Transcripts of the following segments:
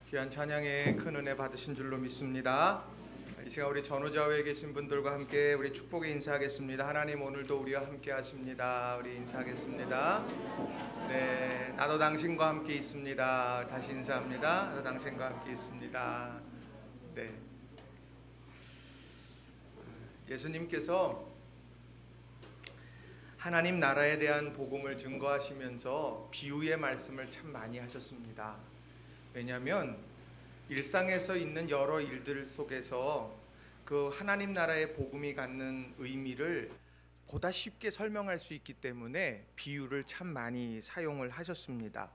귀한 찬양에 큰 은혜 받으신 줄로 믿습니다. 이 시간 우리 전우좌우에 계신 분들과 함께 우리 축복의 인사하겠습니다. 하나님 오늘도 우리와 함께 하십니다. 우리 인사하겠습니다. 네, 나도 당신과 함께 있습니다. 다시 인사합니다. 나도 당신과 함께 있습니다. 네, 예수님께서 하나님 나라에 대한 복음을 증거하시면서 비유의 말씀을 참 많이 하셨습니다. 왜냐하면 일상에서 있는 여러 일들 속에서 그 하나님 나라의 복음이 갖는 의미를 보다 쉽게 설명할 수 있기 때문에 비유를 참 많이 사용을 하셨습니다.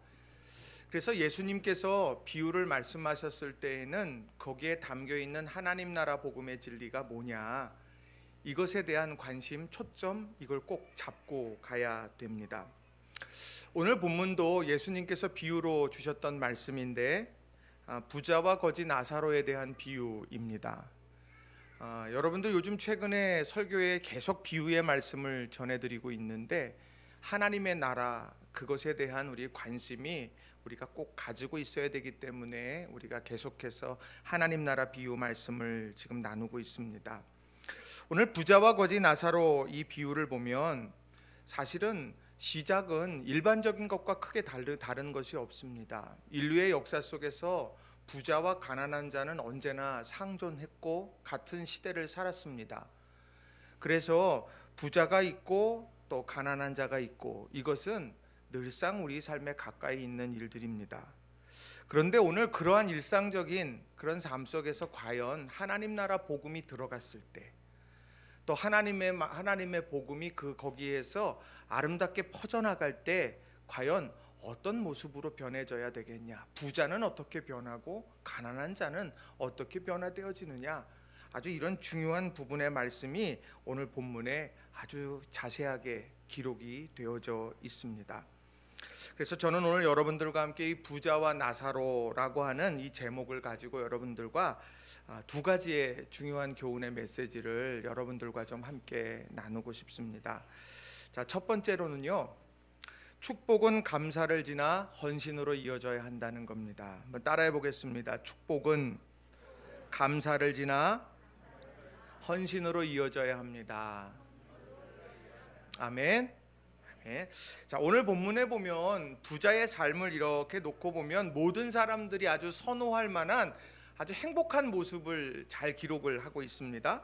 그래서 예수님께서 비유를 말씀하셨을 때에는 거기에 담겨 있는 하나님 나라 복음의 진리가 뭐냐, 이것에 대한 관심, 초점, 이걸 꼭 잡고 가야 됩니다. 오늘 본문도 예수님께서 비유로 주셨던 말씀인데 부자와 거지 나사로에 대한 비유입니다. 여러분들 요즘 최근에 설교에 계속 비유의 말씀을 전해드리고 있는데 하나님의 나라, 그것에 대한 우리 관심이 우리가 꼭 가지고 있어야 되기 때문에 우리가 계속해서 하나님 나라 비유 말씀을 지금 나누고 있습니다. 오늘 부자와 거지 나사로 이 비유를 보면 사실은 시작은 일반적인 것과 크게 다른 것이 없습니다. 인류의 역사 속에서 부자와 가난한 자는 언제나 상존했고 같은 시대를 살았습니다. 그래서 부자가 있고 또 가난한 자가 있고, 이것은 늘상 우리 삶에 가까이 있는 일들입니다. 그런데 오늘 그러한 일상적인 그런 삶 속에서 과연 하나님 나라 복음이 들어갔을 때, 또 하나님의 복음이 거기에서 아름답게 퍼져나갈 때 과연 어떤 모습으로 변해져야 되겠냐, 부자는 어떻게 변하고 가난한 자는 어떻게 변화되어지느냐, 아주 이런 중요한 부분의 말씀이 오늘 본문에 아주 자세하게 기록이 되어져 있습니다. 그래서 저는 오늘 여러분들과 함께 이 부자와 나사로라고 하는 이 제목을 가지고 여러분들과 두 가지의 중요한 교훈의 메시지를 여러분들과 좀 함께 나누고 싶습니다. 자, 첫 번째로는요, 축복은 감사를 지나 헌신으로 이어져야 한다는 겁니다. 한번 따라해 보겠습니다. 축복은 감사를 지나 헌신으로 이어져야 합니다. 아멘. 자, 오늘 본문에 보면 부자의 삶을 이렇게 놓고 보면 모든 사람들이 아주 선호할 만한 아주 행복한 모습을 잘 기록을 하고 있습니다.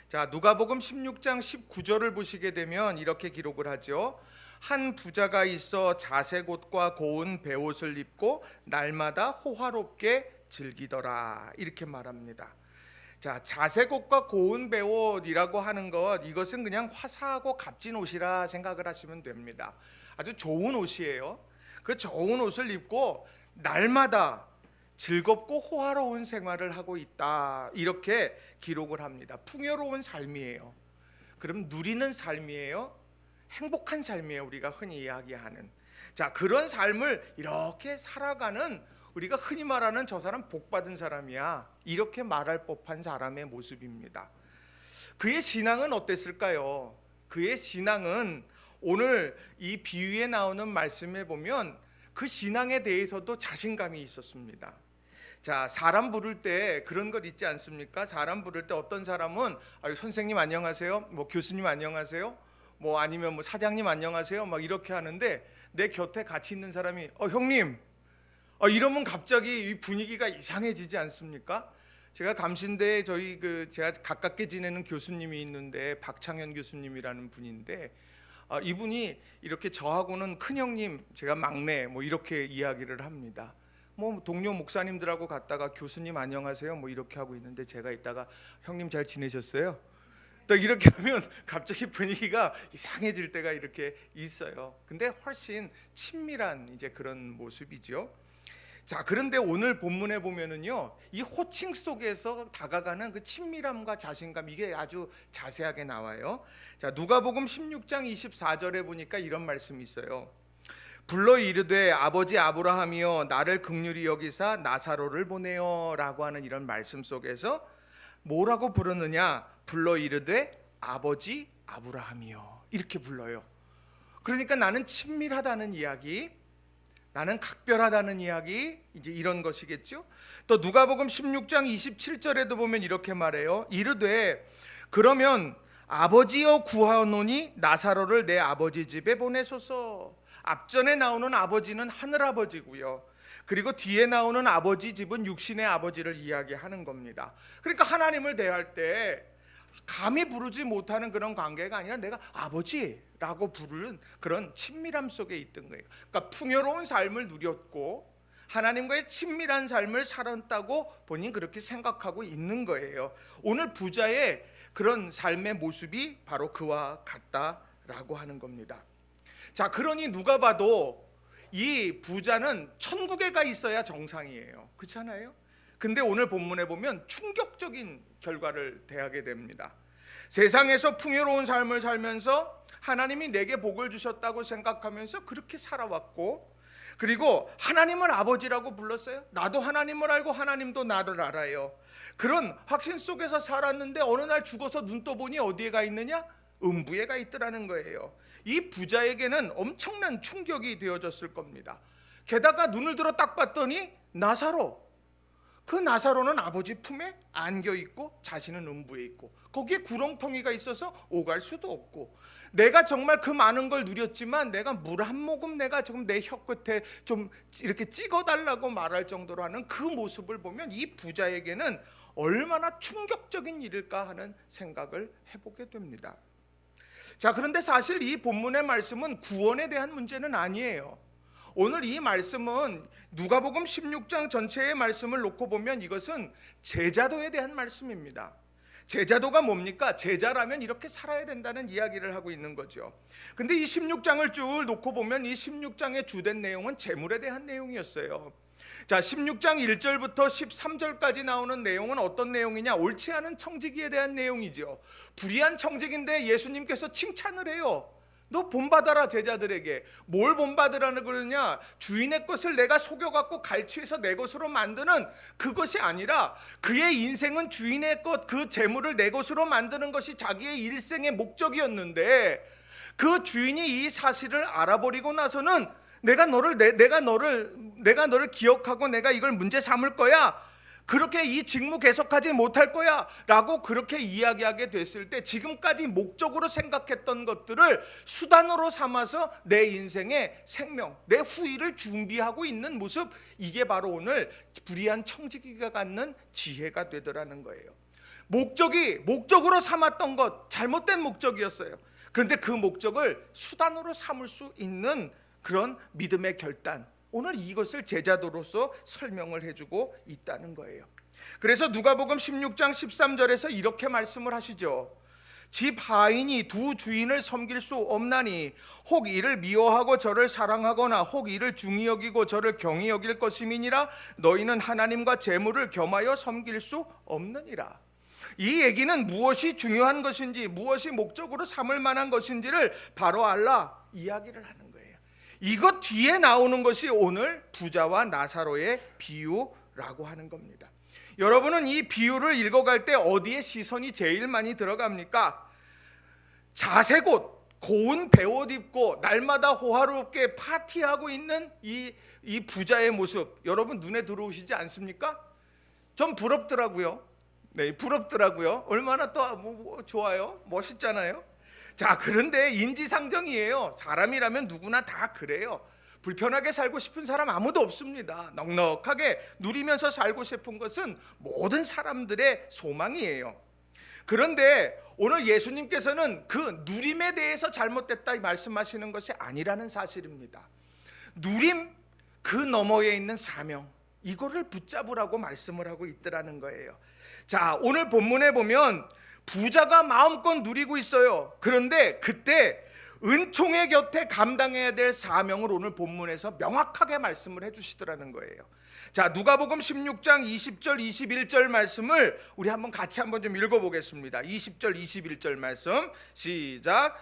자, 누가복음 16장 19절을 보시게 되면 이렇게 기록을 하죠. 한 부자가 있어 자색 옷과 고운 베옷을 입고 날마다 호화롭게 즐기더라, 이렇게 말합니다. 자, 자색 옷과 고운 베옷이라고 하는 것, 이것은 그냥 화사하고 값진 옷이라 생각을 하시면 됩니다. 아주 좋은 옷이에요. 그 좋은 옷을 입고 날마다 즐겁고 호화로운 생활을 하고 있다, 이렇게 기록을 합니다. 풍요로운 삶이에요. 그럼 누리는 삶이에요? 행복한 삶이에요. 우리가 흔히 이야기하는. 자, 그런 삶을 이렇게 살아가는, 우리가 흔히 말하는 저 사람 복 받은 사람이야, 이렇게 말할 법한 사람의 모습입니다. 그의 신앙은 어땠을까요? 그의 신앙은 오늘 이 비유에 나오는 말씀에 보면 그 신앙에 대해서도 자신감이 있었습니다. 자, 사람 부를 때 그런 것 있지 않습니까? 사람 부를 때 어떤 사람은 선생님 안녕하세요, 뭐 교수님 안녕하세요, 뭐 아니면 뭐 사장님 안녕하세요, 막 이렇게 하는데 내 곁에 같이 있는 사람이 형님, 이러면 갑자기 이 분위기가 이상해지지 않습니까? 제가 감신대에 제가 가깝게 지내는 교수님이 있는데 박창현 교수님이라는 분인데 이분이 이렇게 저하고는 큰형님, 제가 막내, 뭐 이렇게 이야기를 합니다. 뭐 동료 목사님들하고 갔다가 교수님 안녕하세요 뭐 이렇게 하고 있는데 제가 있다가 형님 잘 지내셨어요? 또 이렇게 하면 갑자기 분위기가 이상해질 때가 이렇게 있어요. 근데 훨씬 친밀한 이제 그런 모습이죠. 자, 그런데 오늘 본문에 보면은요, 이 호칭 속에서 다가가는 그 친밀함과 자신감, 이게 아주 자세하게 나와요. 자, 누가복음 16장 24절에 보니까 이런 말씀이 있어요. 불러 이르되 아버지 아브라함이여 나를 긍휼히 여기사 나사로를 보내어, 라고 하는 이런 말씀 속에서 뭐라고 부르느냐, 불러 이르되 아버지 아브라함이여, 이렇게 불러요. 그러니까 나는 친밀하다는 이야기, 나는 각별하다는 이야기, 이제 이런 것이겠죠. 또 누가복음 16장 27절에도 보면 이렇게 말해요. 이르되 그러면 아버지여 구하노니 나사로를 내 아버지 집에 보내소서. 앞전에 나오는 아버지는 하늘아버지고요, 그리고 뒤에 나오는 아버지 집은 육신의 아버지를 이야기하는 겁니다. 그러니까 하나님을 대할 때 감히 부르지 못하는 그런 관계가 아니라 내가 아버지라고 부르는 그런 친밀함 속에 있던 거예요. 그러니까 풍요로운 삶을 누렸고 하나님과의 친밀한 삶을 살았다고 본인이 그렇게 생각하고 있는 거예요. 오늘 부자의 그런 삶의 모습이 바로 그와 같다라고 하는 겁니다. 자, 그러니 누가 봐도 이 부자는 천국에 가 있어야 정상이에요. 그렇잖아요? 근데 오늘 본문에 보면 충격적인 결과를 대하게 됩니다. 세상에서 풍요로운 삶을 살면서 하나님이 내게 복을 주셨다고 생각하면서 그렇게 살아왔고, 그리고 하나님을 아버지라고 불렀어요. 나도 하나님을 알고 하나님도 나를 알아요. 그런 확신 속에서 살았는데 어느 날 죽어서 눈 떠보니 어디에 가 있느냐? 음부에 가 있더라는 거예요. 이 부자에게는 엄청난 충격이 되어졌을 겁니다. 게다가 눈을 들어 딱 봤더니 나사로, 그 나사로는 아버지 품에 안겨 있고 자신은 음부에 있고 거기에 구렁텅이가 있어서 오갈 수도 없고, 내가 정말 그 많은 걸 누렸지만 내가 물 한 모금 내가 지금 내 혀끝에 좀 이렇게 찍어달라고 말할 정도로 하는 그 모습을 보면 이 부자에게는 얼마나 충격적인 일일까 하는 생각을 해보게 됩니다. 자, 그런데 사실 이 본문의 말씀은 구원에 대한 문제는 아니에요. 오늘 이 말씀은 누가복음 16장 전체의 말씀을 놓고 보면 이것은 제자도에 대한 말씀입니다. 제자도가 뭡니까? 제자라면 이렇게 살아야 된다는 이야기를 하고 있는 거죠. 근데 이 16장을 쭉 놓고 보면 이 16장의 주된 내용은 재물에 대한 내용이었어요. 자, 16장 1절부터 13절까지 나오는 내용은 어떤 내용이냐? 옳지 않은 청지기에 대한 내용이죠. 불의한 청지기인데 예수님께서 칭찬을 해요. 너 본받아라 제자들에게. 뭘 본받으라는 거냐? 주인의 것을 내가 속여갖고 갈취해서 내 것으로 만드는 그것이 아니라 그의 인생은 주인의 것, 그 재물을 내 것으로 만드는 것이 자기의 일생의 목적이었는데 그 주인이 이 사실을 알아버리고 나서는 내가 너를 기억하고 내가 이걸 문제 삼을 거야, 그렇게 이 직무 계속하지 못할 거야 라고 그렇게 이야기하게 됐을 때 지금까지 목적으로 생각했던 것들을 수단으로 삼아서 내 인생의 생명, 내 후일을 준비하고 있는 모습, 이게 바로 오늘 불의한 청지기가 갖는 지혜가 되더라는 거예요. 목적으로 삼았던 것, 잘못된 목적이었어요. 그런데 그 목적을 수단으로 삼을 수 있는 그런 믿음의 결단, 오늘 이것을 제자도로서 설명을 해주고 있다는 거예요. 그래서 누가복음 16장 13절에서 이렇게 말씀을 하시죠. 집 하인이 두 주인을 섬길 수 없나니 혹 이를 미워하고 저를 사랑하거나 혹 이를 중히 여기고 저를 경히 여길 것임이니라. 너희는 하나님과 재물을 겸하여 섬길 수 없느니라. 이 얘기는 무엇이 중요한 것인지, 무엇이 목적으로 삼을 만한 것인지를 바로 알라 이야기를 하는 거예요. 이것 뒤에 나오는 것이 오늘 부자와 나사로의 비유라고 하는 겁니다. 여러분은 이 비유를 읽어갈 때 어디에 시선이 제일 많이 들어갑니까? 자세곳 고운 배옷 입고 날마다 호화롭게 파티하고 있는 이 부자의 모습, 여러분 눈에 들어오시지 않습니까? 좀 부럽더라고요. 네, 부럽더라고요. 얼마나 또 좋아요, 멋있잖아요. 자, 그런데 인지상정이에요. 사람이라면 누구나 다 그래요. 불편하게 살고 싶은 사람 아무도 없습니다. 넉넉하게 누리면서 살고 싶은 것은 모든 사람들의 소망이에요. 그런데 오늘 예수님께서는 그 누림에 대해서 잘못됐다 말씀하시는 것이 아니라는 사실입니다. 누림 그 너머에 있는 사명, 이거를 붙잡으라고 말씀을 하고 있더라는 거예요. 자, 오늘 본문에 보면 부자가 마음껏 누리고 있어요. 그런데 그때 은총의 곁에 감당해야 될 사명을 오늘 본문에서 명확하게 말씀을 해주시더라는 거예요. 자, 누가복음 16장 20절 21절 말씀을 우리 한번 같이 한번 좀 읽어보겠습니다. 20절 21절 말씀 시작.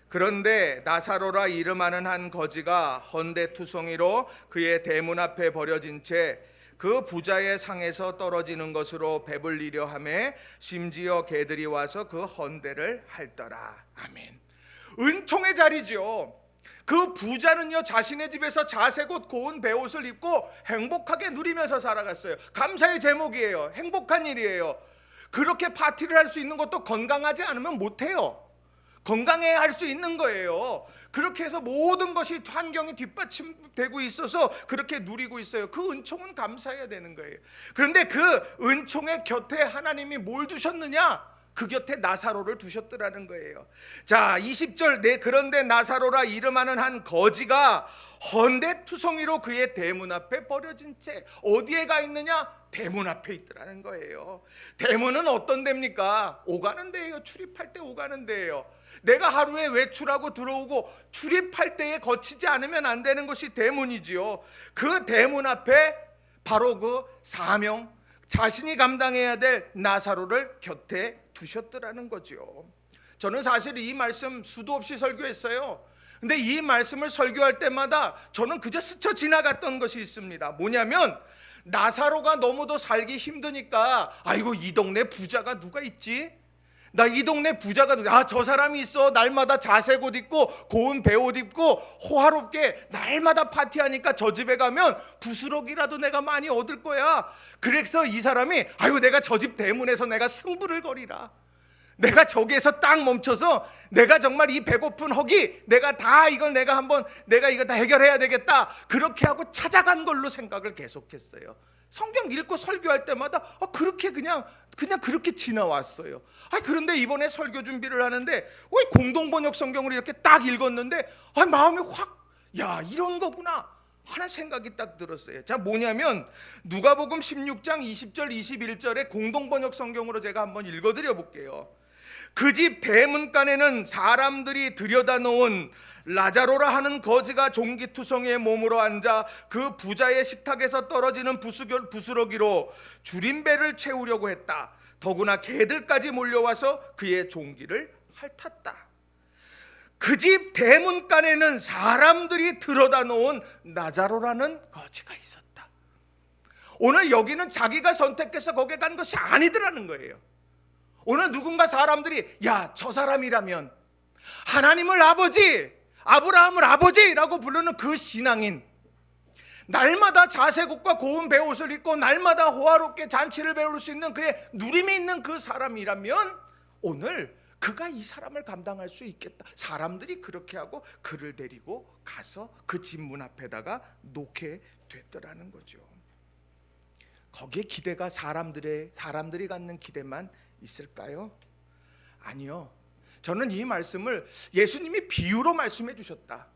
그런데 나사로라 이름하는 한 거지가 헌데투성이로 그의 대문 앞에 버려진 채 그 부자의 상에서 떨어지는 것으로 배불리려 하매 심지어 개들이 와서 그 헌대를 핥더라. 아멘. 은총의 자리죠. 그 부자는요, 자신의 집에서 자색 옷 고운 베옷을 입고 행복하게 누리면서 살아갔어요. 감사의 제목이에요. 행복한 일이에요. 그렇게 파티를 할 수 있는 것도 건강하지 않으면 못해요. 건강해야 할 수 있는 거예요. 그렇게 해서 모든 것이 환경이 뒷받침되고 있어서 그렇게 누리고 있어요. 그 은총은 감사해야 되는 거예요. 그런데 그 은총의 곁에 하나님이 뭘 두셨느냐? 그 곁에 나사로를 두셨더라는 거예요. 자, 20절, 그런데 나사로라 이름하는 한 거지가 헌데투성이로 그의 대문 앞에 버려진 채, 어디에 가 있느냐? 대문 앞에 있더라는 거예요. 대문은 어떤 데입니까? 오가는 데예요. 출입할 때 오가는 데예요. 내가 하루에 외출하고 들어오고 출입할 때에 거치지 않으면 안 되는 것이 대문이지요. 그 대문 앞에 바로 그 사명, 자신이 감당해야 될 나사로를 곁에 두셨더라는 거죠. 저는 사실 이 말씀 수도 없이 설교했어요. 근데 이 말씀을 설교할 때마다 저는 그저 스쳐 지나갔던 것이 있습니다. 뭐냐면, 나사로가 너무도 살기 힘드니까, 아이고 이 동네 부자가 누가 있지? 나 이 동네 부자가 누가, 저 사람이 있어. 날마다 자색 옷 입고 고운 베옷 입고 호화롭게 날마다 파티하니까 저 집에 가면 부스러기라도 내가 많이 얻을 거야. 그래서 이 사람이, 아이고 내가 저 집 대문에서 내가 승부를 거리라. 내가 저기에서 딱 멈춰서 내가 정말 이 배고픈 허기 내가 다 이걸 내가 이거 다 해결해야 되겠다. 그렇게 하고 찾아간 걸로 생각을 계속했어요. 성경 읽고 설교할 때마다 그렇게 그냥 그렇게 지나왔어요. 그런데 이번에 설교 준비를 하는데 왜 공동번역 성경을 이렇게 딱 읽었는데 마음이 확, 야, 이런 거구나 하는 생각이 딱 들었어요. 자, 뭐냐면 누가복음 16장 20절 21절에 공동번역 성경으로 제가 한번 읽어드려 볼게요. 그 집 대문간에는 사람들이 들여다놓은 라자로라 하는 거지가 종기투성이의 몸으로 앉아 그 부자의 식탁에서 떨어지는 부스러기로 줄임배를 채우려고 했다. 더구나 개들까지 몰려와서 그의 종기를 핥았다. 그 집 대문간에는 사람들이 들여다 놓은 나자로라는 거지가 있었다. 오늘 여기는 자기가 선택해서 거기에 간 것이 아니더라는 거예요. 오늘 누군가 사람들이, 야, 저 사람이라면 하나님을 아버지, 아브라함을 아버지라고 부르는 그 신앙인, 날마다 자색옷과 고운 베옷을 입고 날마다 호화롭게 잔치를 배울 수 있는 그의 누림이 있는 그 사람이라면 오늘 그가 이 사람을 감당할 수 있겠다. 사람들이 그렇게 하고 그를 데리고 가서 그 집 문 앞에다가 놓게 됐더라는 거죠. 거기에 기대가 사람들이 갖는 기대만 있을까요? 아니요. 저는 이 말씀을 예수님이 비유로 말씀해 주셨다.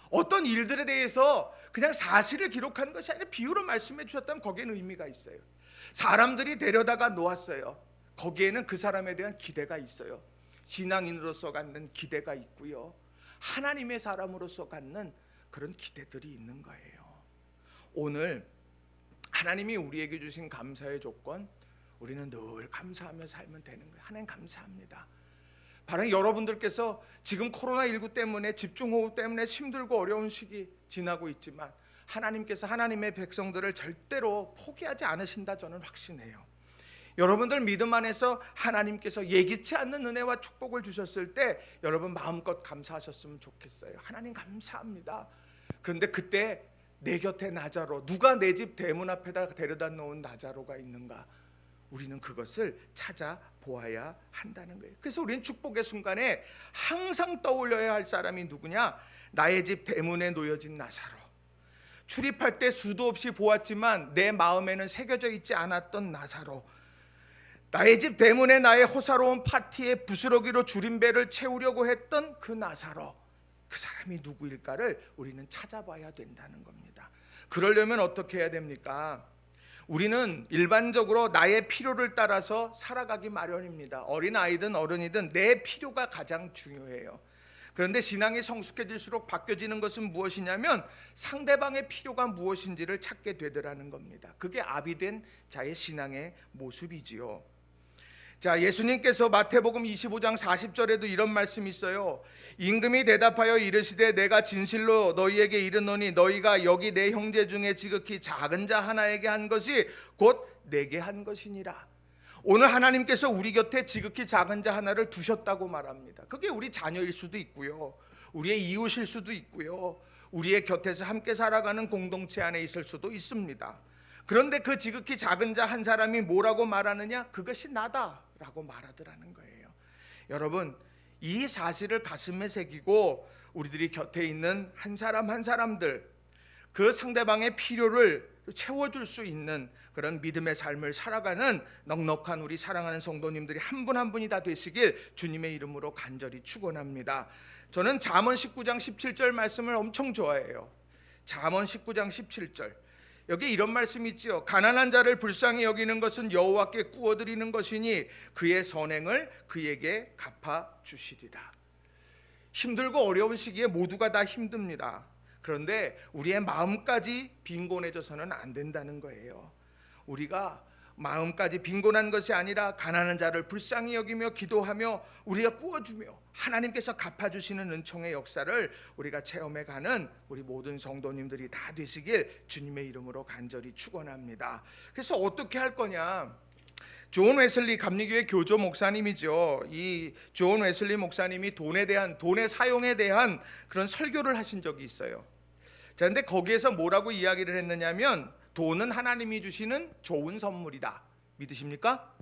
어떤 일들에 대해서 그냥 사실을 기록하는 것이 아니라 비유로 말씀해 주셨다면 거기에는 의미가 있어요. 사람들이 데려다가 놓았어요. 거기에는 그 사람에 대한 기대가 있어요. 신앙인으로서 갖는 기대가 있고요. 하나님의 사람으로서 갖는 그런 기대들이 있는 거예요. 오늘 하나님이 우리에게 주신 감사의 조건, 우리는 늘 감사하며 살면 되는 거예요. 하나님 감사합니다. 바로 여러분들께서 지금 코로나19 때문에 집중호우 때문에 힘들고 어려운 시기 지나고 있지만 하나님께서 하나님의 백성들을 절대로 포기하지 않으신다 저는 확신해요. 여러분들 믿음 안에서 하나님께서 예기치 않는 은혜와 축복을 주셨을 때 여러분 마음껏 감사하셨으면 좋겠어요. 하나님 감사합니다. 그런데 그때 내 곁에 나자로, 누가 내 집 대문 앞에다 데려다 놓은 나자로가 있는가, 우리는 그것을 찾아보아야 한다는 거예요. 그래서 우리는 축복의 순간에 항상 떠올려야 할 사람이 누구냐? 나의 집 대문에 놓여진 나사로. 출입할 때 수도 없이 보았지만 내 마음에는 새겨져 있지 않았던 나사로. 나의 집 대문에 나의 호사로운 파티에 부스러기로 줄임배를 채우려고 했던 그 나사로. 그 사람이 누구일까를 우리는 찾아봐야 된다는 겁니다. 그러려면 어떻게 해야 됩니까? 우리는 일반적으로 나의 필요를 따라서 살아가기 마련입니다. 어린아이든 어른이든 내 필요가 가장 중요해요. 그런데 신앙이 성숙해질수록 바뀌어지는 것은 무엇이냐면 상대방의 필요가 무엇인지를 찾게 되더라는 겁니다. 그게 아비된 자의 신앙의 모습이지요. 자, 예수님께서 마태복음 25장 40절에도 이런 말씀이 있어요. 임금이 대답하여 이르시되 내가 진실로 너희에게 이르노니 너희가 여기 내 형제 중에 지극히 작은 자 하나에게 한 것이 곧 내게 한 것이니라. 오늘 하나님께서 우리 곁에 지극히 작은 자 하나를 두셨다고 말합니다. 그게 우리 자녀일 수도 있고요, 우리의 이웃일 수도 있고요. 우리의 곁에서 함께 살아가는 공동체 안에 있을 수도 있습니다. 그런데 그 지극히 작은 자 한 사람이 뭐라고 말하느냐? 그것이 나다라고 말하더라는 거예요. 여러분, 이 사실을 가슴에 새기고 우리들이 곁에 있는 한 사람 한 사람들, 그 상대방의 필요를 채워줄 수 있는 그런 믿음의 삶을 살아가는 넉넉한 우리 사랑하는 성도님들이 한 분 한 분이 다 되시길 주님의 이름으로 간절히 축원합니다. 저는 잠언 19장 17절 말씀을 엄청 좋아해요. 잠언 19장 17절. 여기 이런 말씀이 있지요. 가난한 자를 불쌍히 여기는 것은 여호와께 꾸어드리는 것이니 그의 선행을 그에게 갚아 주시리라. 힘들고 어려운 시기에 모두가 다 힘듭니다. 그런데 우리의 마음까지 빈곤해져서는 안 된다는 거예요. 우리가 마음까지 빈곤한 것이 아니라 가난한 자를 불쌍히 여기며 기도하며 우리가 꾸어주며 하나님께서 갚아주시는 은총의 역사를 우리가 체험해가는 우리 모든 성도님들이 다 되시길 주님의 이름으로 간절히 축원합니다. 그래서 어떻게 할 거냐? 존 웨슬리 감리교회 교조 목사님이죠. 이 존 웨슬리 목사님이 돈의 사용에 대한 그런 설교를 하신 적이 있어요. 자, 근데 거기에서 뭐라고 이야기를 했느냐면 돈은 하나님이 주시는 좋은 선물이다. 믿으십니까?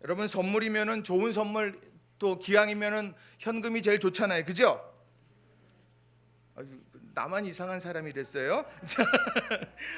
여러분, 선물이면은 좋은 선물, 또 기왕이면은 현금이 제일 좋잖아요. 그죠? 나만 이상한 사람이 됐어요.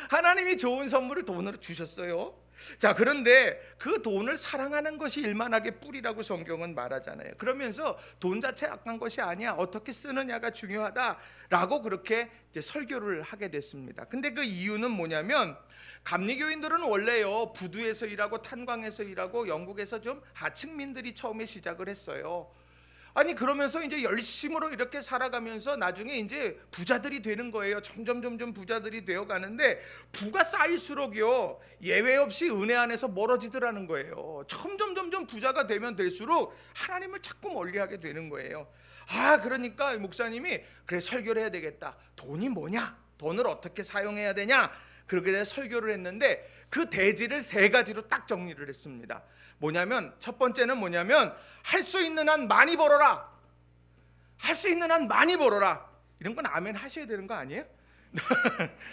하나님이 좋은 선물을 돈으로 주셨어요. 자, 그런데 그 돈을 사랑하는 것이 일만하게 뿌리라고 성경은 말하잖아요. 그러면서 돈 자체 악한 것이 아니야, 어떻게 쓰느냐가 중요하다라고 그렇게 이제 설교를 하게 됐습니다. 근데 그 이유는 뭐냐면 감리교인들은 원래요 부두에서 일하고 탄광에서 일하고 영국에서 좀 하층민들이 처음에 시작을 했어요. 아니, 그러면서 이제 열심으로 이렇게 살아가면서 나중에 이제 부자들이 되는 거예요. 점점 부자들이 되어 가는데 부가 쌓일수록요 예외 없이 은혜 안에서 멀어지더라는 거예요. 점점 부자가 되면 될수록 하나님을 자꾸 멀리하게 되는 거예요. 그러니까 목사님이 그래, 설교를 해야 되겠다. 돈이 뭐냐? 돈을 어떻게 사용해야 되냐? 그렇게 돼서 설교를 했는데 그 대지를 3가지로 딱 정리를 했습니다. 뭐냐면 첫 번째는 뭐냐면 할 수 있는 한 많이 벌어라. 할 수 있는 한 많이 벌어라. 이런 건 아멘 하셔야 되는 거 아니에요?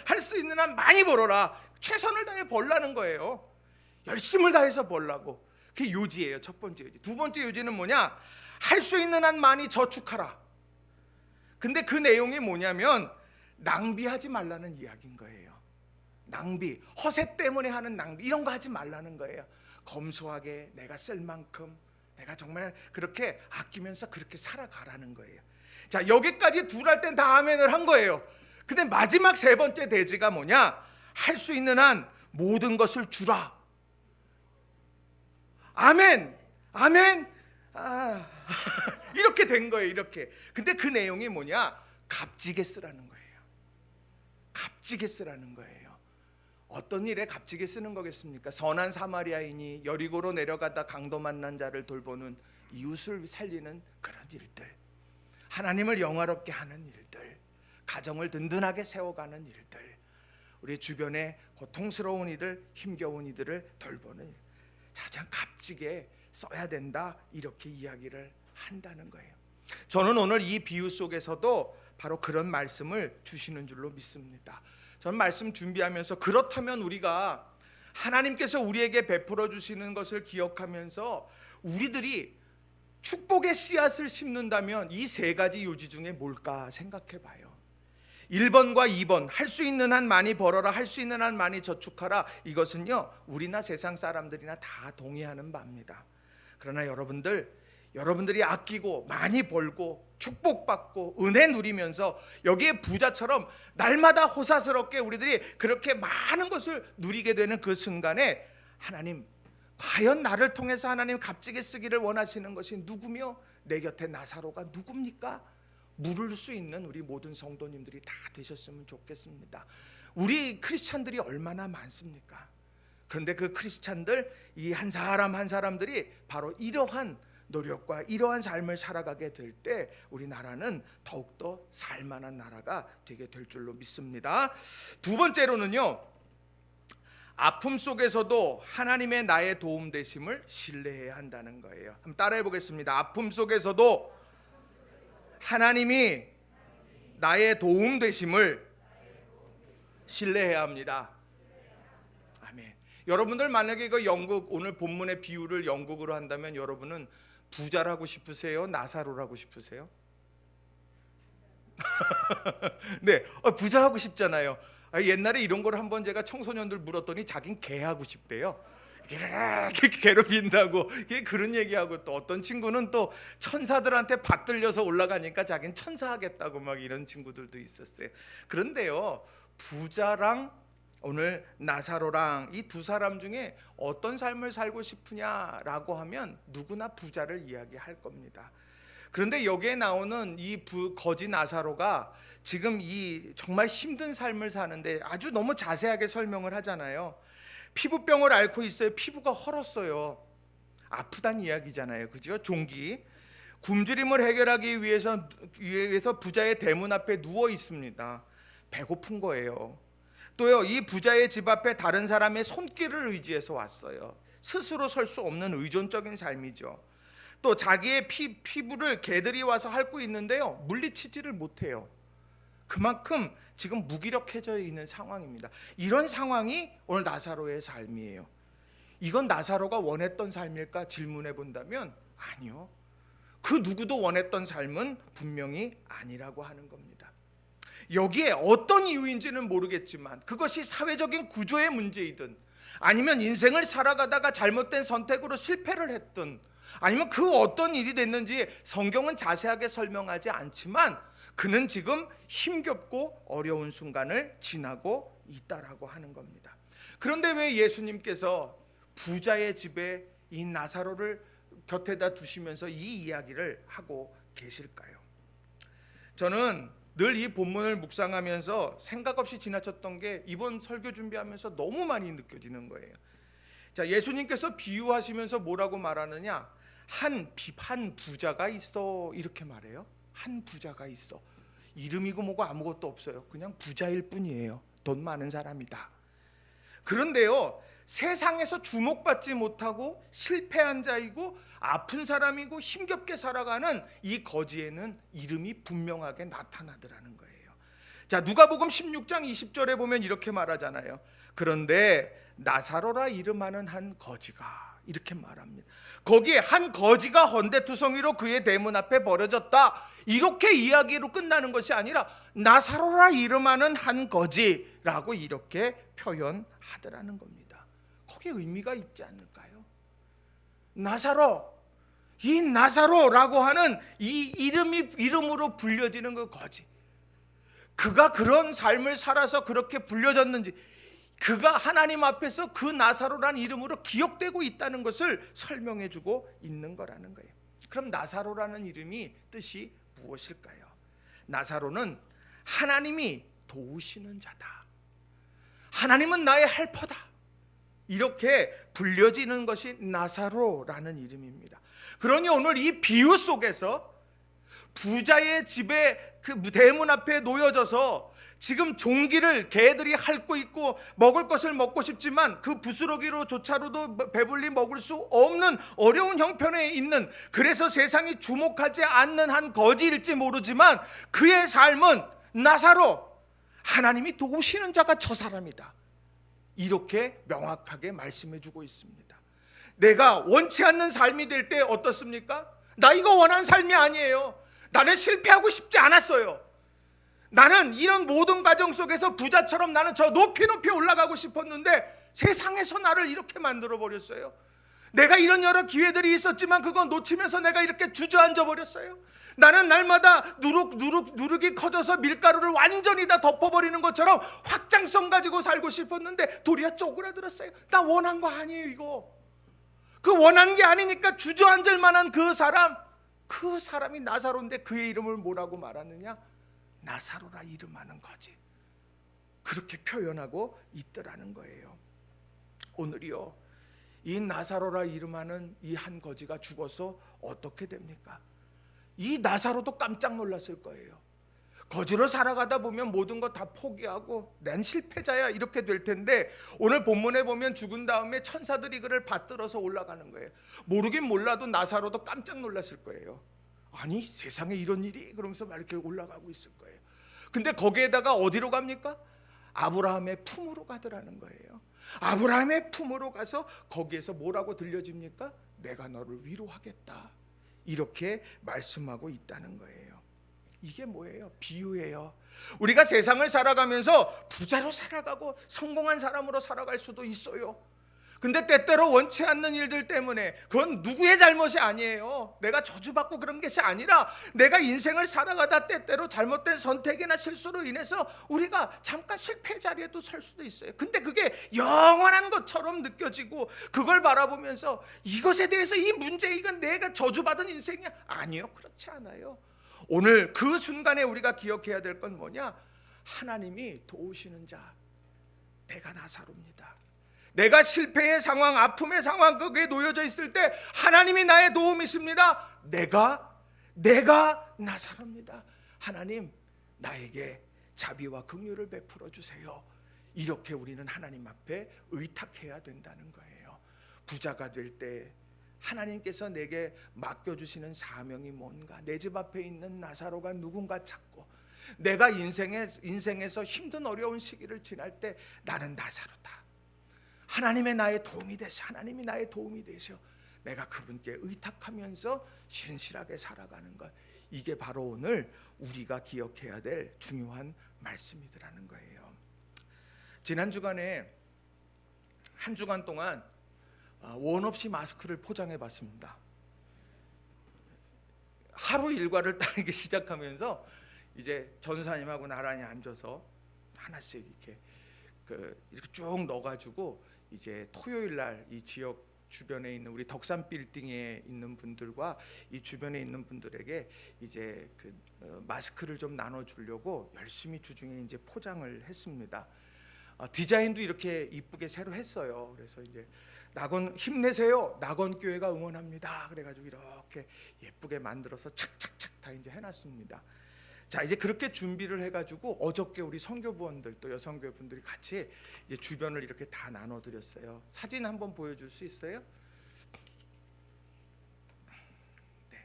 할 수 있는 한 많이 벌어라. 최선을 다해 벌라는 거예요. 열심을 다해서 벌라고. 그게 요지예요. 첫 번째 요지. 두 번째 요지는 뭐냐? 할 수 있는 한 많이 저축하라. 근데 그 내용이 뭐냐면 낭비하지 말라는 이야기인 거예요. 낭비, 허세 때문에 하는 낭비, 이런 거 하지 말라는 거예요. 검소하게 내가 쓸 만큼 내가 정말 그렇게 아끼면서 그렇게 살아가라는 거예요. 자, 여기까지 둘 할 땐 다 아멘을 한 거예요. 근데 마지막 3번째 대지가 뭐냐? 할 수 있는 한 모든 것을 주라. 아멘, 아멘. 이렇게 된 거예요. 이렇게. 근데 그 내용이 뭐냐? 값지게 쓰라는 거예요. 값지게 쓰라는 거예요. 어떤 일에 값지게 쓰는 거겠습니까? 선한 사마리아인이 여리고로 내려가다 강도 만난 자를 돌보는, 이웃을 살리는 그런 일들, 하나님을 영화롭게 하는 일들, 가정을 든든하게 세워가는 일들, 우리 주변에 고통스러운 이들, 힘겨운 이들을 돌보는 일, 가장 값지게 써야 된다, 이렇게 이야기를 한다는 거예요. 저는 오늘 이 비유 속에서도 바로 그런 말씀을 주시는 줄로 믿습니다. 저는 말씀 준비하면서 그렇다면 우리가 하나님께서 우리에게 베풀어 주시는 것을 기억하면서 우리들이 축복의 씨앗을 심는다면 이 3가지 요지 중에 뭘까 생각해 봐요. 1번과 2번, 할 수 있는 한 많이 벌어라, 할 수 있는 한 많이 저축하라, 이것은요 우리나 세상 사람들이나 다 동의하는 바입니다. 그러나 여러분들이 아끼고 많이 벌고 축복받고 은혜 누리면서 여기에 부자처럼 날마다 호사스럽게 우리들이 그렇게 많은 것을 누리게 되는 그 순간에 하나님, 과연 나를 통해서 하나님 값지게 쓰기를 원하시는 것이 누구며 내 곁에 나사로가 누굽니까? 물을 수 있는 우리 모든 성도님들이 다 되셨으면 좋겠습니다. 우리 크리스찬들이 얼마나 많습니까? 그런데 그 크리스찬들, 이 한 사람 한 사람들이 바로 이러한 노력과 이러한 삶을 살아가게 될 때 우리나라는 더욱더 살만한 나라가 되게 될 줄로 믿습니다. 2번째로는요, 아픔 속에서도 하나님의 나의 도움 되심을 신뢰해야 한다는 거예요. 한번 따라해 보겠습니다. 아픔 속에서도 하나님이 나의 도움 되심을 신뢰해야 합니다. 아멘. 여러분들 만약에 그 영국 오늘 본문의 비유를 영국으로 한다면 여러분은 부자라고 싶으세요? 나사로라고 싶으세요? 네, 부자하고 싶잖아요. 옛날에 이런 걸 한번 제가 청소년들 물었더니 자긴 개하고 싶대요. 이렇게 괴롭힌다고 그런 얘기하고, 또 어떤 친구는 또 천사들한테 받들려서 올라가니까 자긴 천사하겠다고 막 이런 친구들도 있었어요. 그런데요, 부자랑 오늘 나사로랑 이 두 사람 중에 어떤 삶을 살고 싶으냐라고 하면 누구나 부자를 이야기할 겁니다. 그런데 여기에 나오는 이 거지 나사로가 지금 이 정말 힘든 삶을 사는데 아주 너무 자세하게 설명을 하잖아요. 피부병을 앓고 있어요. 피부가 헐었어요. 아프단 이야기잖아요. 그죠? 종기. 굶주림을 해결하기 위해서 부자의 대문 앞에 누워 있습니다. 배고픈 거예요. 또요, 이 부자의 집 앞에 다른 사람의 손길을 의지해서 왔어요. 스스로 설 수 없는 의존적인 삶이죠. 또 자기의 피부를 개들이 와서 핥고 있는데요, 물리치지를 못해요. 그만큼 지금 무기력해져 있는 상황입니다. 이런 상황이 오늘 나사로의 삶이에요. 이건 나사로가 원했던 삶일까 질문해 본다면 아니요. 그 누구도 원했던 삶은 분명히 아니라고 하는 겁니다. 여기에 어떤 이유인지는 모르겠지만 그것이 사회적인 구조의 문제이든 아니면 인생을 살아가다가 잘못된 선택으로 실패를 했든 아니면 그 어떤 일이 됐는지 성경은 자세하게 설명하지 않지만 그는 지금 힘겹고 어려운 순간을 지나고 있다라고 하는 겁니다. 그런데 왜 예수님께서 부자의 집에 이 나사로를 곁에다 두시면서 이 이야기를 하고 계실까요? 저는 늘 이 본문을 묵상하면서 생각 없이 지나쳤던 게 이번 설교 준비하면서 너무 많이 느껴지는 거예요. 자, 예수님께서 비유하시면서 뭐라고 말하느냐? 한 부자가 있어, 이렇게 말해요. 한 부자가 있어. 이름이고 뭐고 아무것도 없어요. 그냥 부자일 뿐이에요. 돈 많은 사람이다. 그런데요, 세상에서 주목받지 못하고 실패한 자이고 아픈 사람이고 힘겹게 살아가는 이 거지에는 이름이 분명하게 나타나더라는 거예요. 자, 누가복음 16장 20절에 보면 이렇게 말하잖아요. 그런데 나사로라 이름하는 한 거지가, 이렇게 말합니다. 거기에 한 거지가 헌데투성이로 그의 대문 앞에 버려졌다, 이렇게 이야기로 끝나는 것이 아니라 나사로라 이름하는 한 거지라고 이렇게 표현하더라는 겁니다. 거기에 의미가 있지 않을까요? 나사로, 이 나사로라고 하는 이 이름으로 불려지는 그 거지, 그가 그런 삶을 살아서 그렇게 불려졌는지, 그가 하나님 앞에서 그 나사로라는 이름으로 기억되고 있다는 것을 설명해 주고 있는 거라는 거예요. 그럼 나사로라는 이름이 뜻이 무엇일까요? 나사로는 하나님이 도우시는 자다, 하나님은 나의 헬퍼다, 이렇게 불려지는 것이 나사로라는 이름입니다. 그러니 오늘 이 비유 속에서 부자의 집에 그 대문 앞에 놓여져서 지금 종기를 개들이 핥고 있고 먹을 것을 먹고 싶지만 그 부스러기로조차로도 배불리 먹을 수 없는 어려운 형편에 있는, 그래서 세상이 주목하지 않는 한 거지일지 모르지만 그의 삶은 나사로, 하나님이 도우시는 자가 저 사람이다, 이렇게 명확하게 말씀해 주고 있습니다. 내가 원치 않는 삶이 될 때 어떻습니까? 나 이거 원하는 삶이 아니에요. 나는 실패하고 싶지 않았어요. 나는 이런 모든 과정 속에서 부자처럼 나는 저 높이 올라가고 싶었는데 세상에서 나를 이렇게 만들어 버렸어요. 내가 이런 여러 기회들이 있었지만 그거 놓치면서 내가 이렇게 주저앉아 버렸어요. 나는 날마다 누룩이 커져서 밀가루를 완전히 다 덮어버리는 것처럼 확장성 가지고 살고 싶었는데 도리어 쪼그라들었어요. 나 원한 거 아니에요. 이거 그 원한 게 아니니까 주저앉을 만한 그 사람이 나사로인데 그의 이름을 뭐라고 말하느냐? 나사로라 이름하는 거지, 그렇게 표현하고 있더라는 거예요. 오늘이요, 이 나사로라 이름하는 이 한 거지가 죽어서 어떻게 됩니까? 이 나사로도 깜짝 놀랐을 거예요. 거지로 살아가다 보면 모든 거 다 포기하고 난 실패자야 이렇게 될 텐데 오늘 본문에 보면 죽은 다음에 천사들이 그를 받들어서 올라가는 거예요. 모르긴 몰라도 나사로도 깜짝 놀랐을 거예요. 아니 세상에 이런 일이 그러면서 막 이렇게 올라가고 있을 거예요. 근데 거기에다가 어디로 갑니까? 아브라함의 품으로 가더라는 거예요. 아브라함의 품으로 가서 거기에서 뭐라고 들려집니까? 내가 너를 위로하겠다, 이렇게 말씀하고 있다는 거예요. 이게 뭐예요? 비유예요. 우리가 세상을 살아가면서 부자로 살아가고 성공한 사람으로 살아갈 수도 있어요. 근데 때때로 원치 않는 일들 때문에, 그건 누구의 잘못이 아니에요. 내가 저주받고 그런 것이 아니라 내가 인생을 살아가다 때때로 잘못된 선택이나 실수로 인해서 우리가 잠깐 실패 자리에도 설 수도 있어요. 근데 그게 영원한 것처럼 느껴지고 그걸 바라보면서 이것에 대해서 이 문제, 이건 내가 저주받은 인생이야. 아니요, 그렇지 않아요. 오늘 그 순간에 우리가 기억해야 될 건 뭐냐? 하나님이 도우시는 자, 내가 나사로입니다. 내가 실패의 상황, 아픔의 상황, 거기에 놓여져 있을 때 하나님이 나의 도움이십니다. 내가 나사로입니다. 하나님, 나에게 자비와 긍휼을 베풀어 주세요. 이렇게 우리는 하나님 앞에 의탁해야 된다는 거예요. 부자가 될 때 하나님께서 내게 맡겨주시는 사명이 뭔가, 내 집 앞에 있는 나사로가 누군가 찾고, 내가 인생에서 힘든 어려운 시기를 지날 때 나는 나사로다, 하나님의 나의 도움이 되셔, 하나님이 나의 도움이 되셔, 내가 그분께 의탁하면서 신실하게 살아가는 것, 이게 바로 오늘 우리가 기억해야 될 중요한 말씀이더라는 거예요. 지난 주간에 한 주간 동안 원 없이 마스크를 포장해 봤습니다. 하루 일과를 따르기 시작하면서 이제 전사님하고 나란히 앉아서 하나씩 이렇게 쭉 넣어가지고 이제 토요일 날 이 지역 주변에 있는 우리 덕산 빌딩에 있는 분들과 이 주변에 있는 분들에게 이제 마스크를 좀 나눠주려고 열심히 주중에 이제 포장을 했습니다. 디자인도 이렇게 이쁘게 새로 했어요. 그래서 이제 낙원 힘내세요, 낙원교회가 응원합니다, 그래가지고 이렇게 예쁘게 만들어서 착착착 다 이제 해놨습니다. 자, 이제 그렇게 준비를 해가지고 어저께 우리 선교부원들 또 여성교회 분들이 같이 이제 주변을 이렇게 다 나눠드렸어요. 사진 한번 보여줄 수 있어요? 네.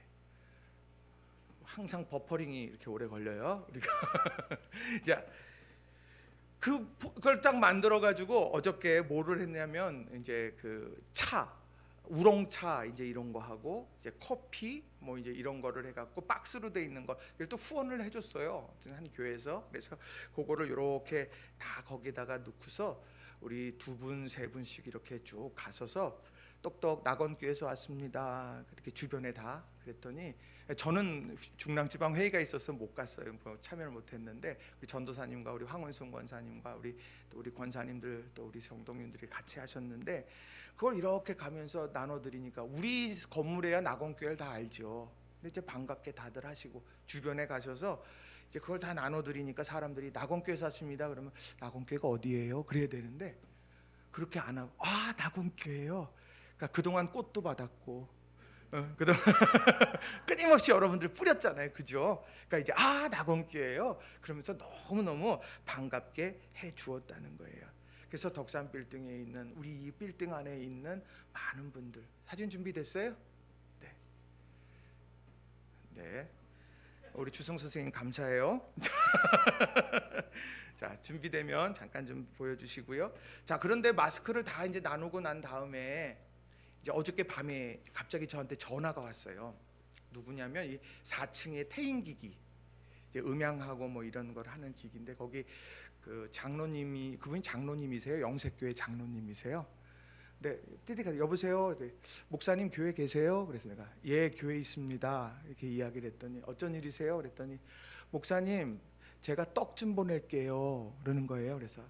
항상 버퍼링이 이렇게 오래 걸려요. 우리가 자, 그걸 딱 만들어 가지고 어저께 뭐를 했냐면 이제 우롱차 이제 이런 거 하고 이제 커피 뭐 이제 이런 거를 해갖고 박스로 돼 있는 거 이걸 또 후원을 해줬어요, 한 교회에서. 그래서 그거를 이렇게 다 거기다가 넣고서 우리 두 분, 세 분씩 이렇게 쭉 가서서 똑똑 낙원교회에서 왔습니다, 그렇게 주변에 다 그랬더니, 저는 중랑지방 회의가 있어서 못 갔어요. 참여를 못했는데 우리 전도사님과 우리 황원순 권사님과 우리 권사님들 또 우리 성도님들이 같이 하셨는데, 그걸 이렇게 가면서 나눠드리니까 우리 건물에야 낙원교회를 다 알죠. 근데 이제 반갑게 다들 하시고 주변에 가셔서 이제 그걸 다 나눠드리니까 사람들이 낙원교회 샀습니다 그러면 낙원교회가 어디예요? 그래야 되는데 그렇게 안 하고 낙원교회요. 그러니까 그동안 꽃도 받았고 그동안 끊임없이 여러분들 뿌렸잖아요, 그죠? 그러니까 이제 낙원교회요 그러면서 너무너무 반갑게 해 주었다는 거예요. 그래서 덕산 빌딩에 있는 우리 이 빌딩 안에 있는 많은 분들 사진 준비됐어요? 네. 네. 우리 주성 선생님 감사해요. 자, 준비되면 잠깐 좀 보여주시고요. 자, 그런데 마스크를 다 이제 나누고 난 다음에 이제 어저께 밤에 갑자기 저한테 전화가 왔어요. 누구냐면 이 4층의 태인기기, 이제 음향하고 뭐 이런 걸 하는 기기인데 거기 장로님이, 그분이 장로님이세요. 영색교회 장로님이세요. 근데 띠띠가 여보세요. 목사님 교회 계세요? 그래서 내가 예, 교회 있습니다, 이렇게 이야기를 했더니 어쩐 일이세요? 그랬더니 목사님 제가 떡 좀 보낼게요 그러는 거예요. 그래서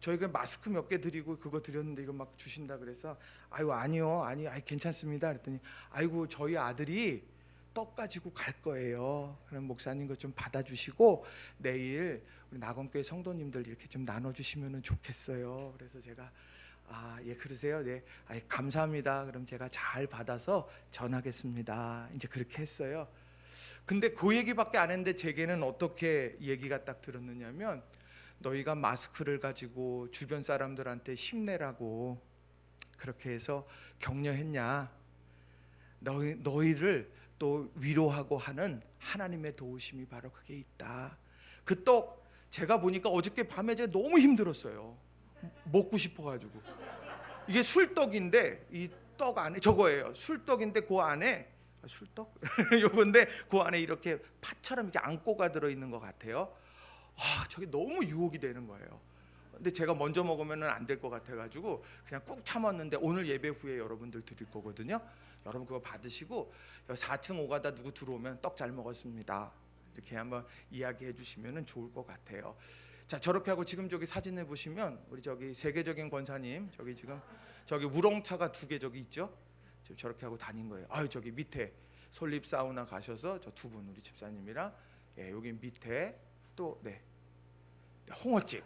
저희가 마스크 몇 개 드리고 그거 드렸는데 이거 막 주신다 그래서 아니요 괜찮습니다 그랬더니 저희 아들이 떡 가지고 갈 거예요. 그럼 목사님 거 좀 받아주시고 내일 우리 낙원교회 성도님들 이렇게 좀 나눠주시면 좋겠어요. 그래서 제가 예, 그러세요? 네, 감사합니다. 그럼 제가 잘 받아서 전하겠습니다. 이제 그렇게 했어요. 근데 그 얘기밖에 안 했는데 제게는 어떻게 얘기가 딱 들었느냐면, 너희가 마스크를 가지고 주변 사람들한테 힘내라고 그렇게 해서 격려했냐? 너희를 또 위로하고 하는 하나님의 도우심이 바로 그게 있다. 그 떡 제가 보니까 어저께 밤에 제가 너무 힘들었어요. 먹고 싶어가지고. 이게 술떡인데 이 떡 안에 저거예요. 술떡인데 그 안에 술떡? 요건데 그 안에 이렇게 팥처럼 이렇게 안고가 들어있는 것 같아요. 저게 너무 유혹이 되는 거예요. 근데 제가 먼저 먹으면 안 될 것 같아가지고 그냥 꾹 참았는데 오늘 예배 후에 여러분들 드릴 거거든요. 여러분 그거 받으시고 4층 오가다 누구 들어오면 떡 잘 먹었습니다 이렇게 한번 이야기해 주시면 좋을 것 같아요. 자, 저렇게 하고 지금 저기 사진을 보시면 우리 저기 세계적인 권사님 저기 우렁차가 2개 저기 있죠. 지금 저렇게 하고 다닌 거예요. 저기 밑에 솔립 사우나 가셔서 저 2분 우리 집사님이랑 여기 밑에 또 홍어집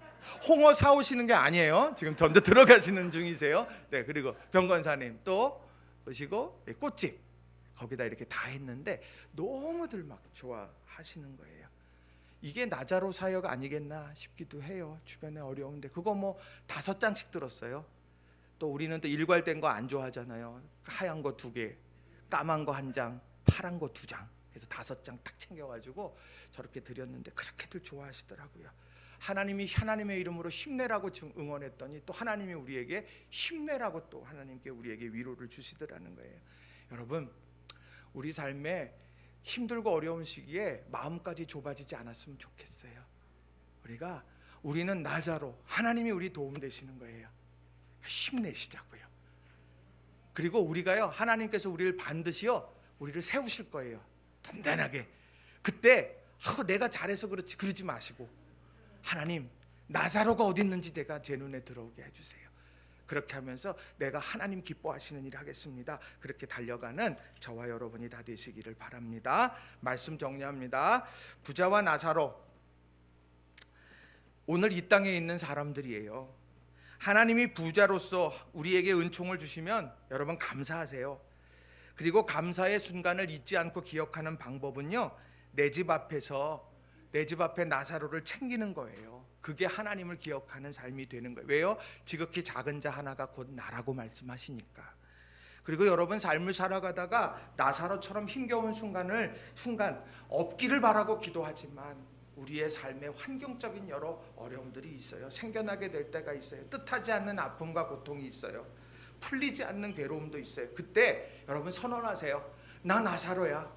홍어 사오시는 게 아니에요. 지금 던져 들어가시는 중이세요. 그리고 병권사님 또 보시고 꽃집 거기다 이렇게 다 했는데 너무들 막 좋아하시는 거예요. 이게 나자로 사역 아니겠나 싶기도 해요. 주변에 어려운데 그거 뭐 5장씩 들었어요. 또 우리는 또 일괄된 거 안 좋아하잖아요. 하얀 거 2개, 까만 거 1장, 파란 거 2장. 그래서 5장 딱 챙겨가지고 저렇게 드렸는데 그렇게들 좋아하시더라고요. 하나님이 하나님의 이름으로 힘내라고 응원했더니 또 하나님이 우리에게 힘내라고 또 하나님께 우리에게 위로를 주시더라는 거예요. 여러분, 우리 삶에 힘들고 어려운 시기에 마음까지 좁아지지 않았으면 좋겠어요. 우리는 나자로 하나님이 우리 도움 되시는 거예요. 힘내시자고요. 그리고 우리가요, 하나님께서 우리를 반드시요 우리를 세우실 거예요. 단단하게. 그때 내가 잘해서 그렇지 그러지 마시고 하나님, 나사로가 어디 있는지 내가 제 눈에 들어오게 해주세요. 그렇게 하면서 내가 하나님 기뻐하시는 일을 하겠습니다. 그렇게 달려가는 저와 여러분이 다 되시기를 바랍니다. 말씀 정리합니다. 부자와 나사로, 오늘 이 땅에 있는 사람들이에요. 하나님이 부자로서 우리에게 은총을 주시면 여러분 감사하세요. 그리고 감사의 순간을 잊지 않고 기억하는 방법은요, 내 집 앞에 나사로를 챙기는 거예요. 그게 하나님을 기억하는 삶이 되는 거예요. 왜요? 지극히 작은 자 하나가 곧 나라고 말씀하시니까. 그리고 여러분 삶을 살아가다가 나사로처럼 힘겨운 순간 없기를 바라고 기도하지만 우리의 삶에 환경적인 여러 어려움들이 있어요. 생겨나게 될 때가 있어요. 뜻하지 않는 아픔과 고통이 있어요. 풀리지 않는 괴로움도 있어요. 그때 여러분 선언하세요. 나 나사로야.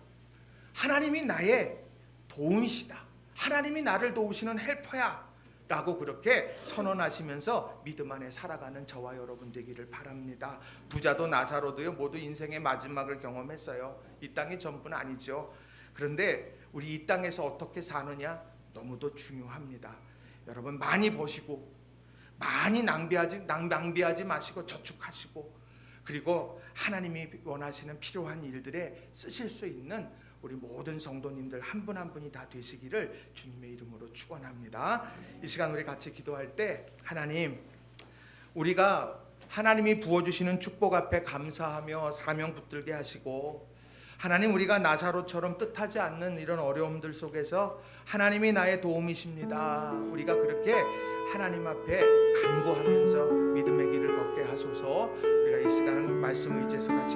하나님이 나의 도움이시다. 하나님이 나를 도우시는 헬퍼야 라고 그렇게 선언하시면서 믿음 안에 살아가는 저와 여러분 되기를 바랍니다. 부자도 나사로도요 모두 인생의 마지막을 경험했어요. 이 땅이 전부는 아니죠. 그런데 우리 이 땅에서 어떻게 사느냐 너무도 중요합니다. 여러분 많이 버시고 많이 낭비하지 마시고 저축하시고 그리고 하나님이 원하시는 필요한 일들에 쓰실 수 있는 우리 모든 성도님들 한 분 한 분이 다 되시기를 주님의 이름으로 축원합니다. 이 시간 우리 같이 기도할 때 하나님, 우리가 하나님이 부어주시는 축복 앞에 감사하며 사명 붙들게 하시고 하나님, 우리가 나사로처럼 뜻하지 않는 이런 어려움들 속에서 하나님이 나의 도움이십니다. 우리가 그렇게 하나님 앞에 간구하면서 믿음의 길을 걷게 하소서. 우리가 이 시간 말씀 의지해서 같이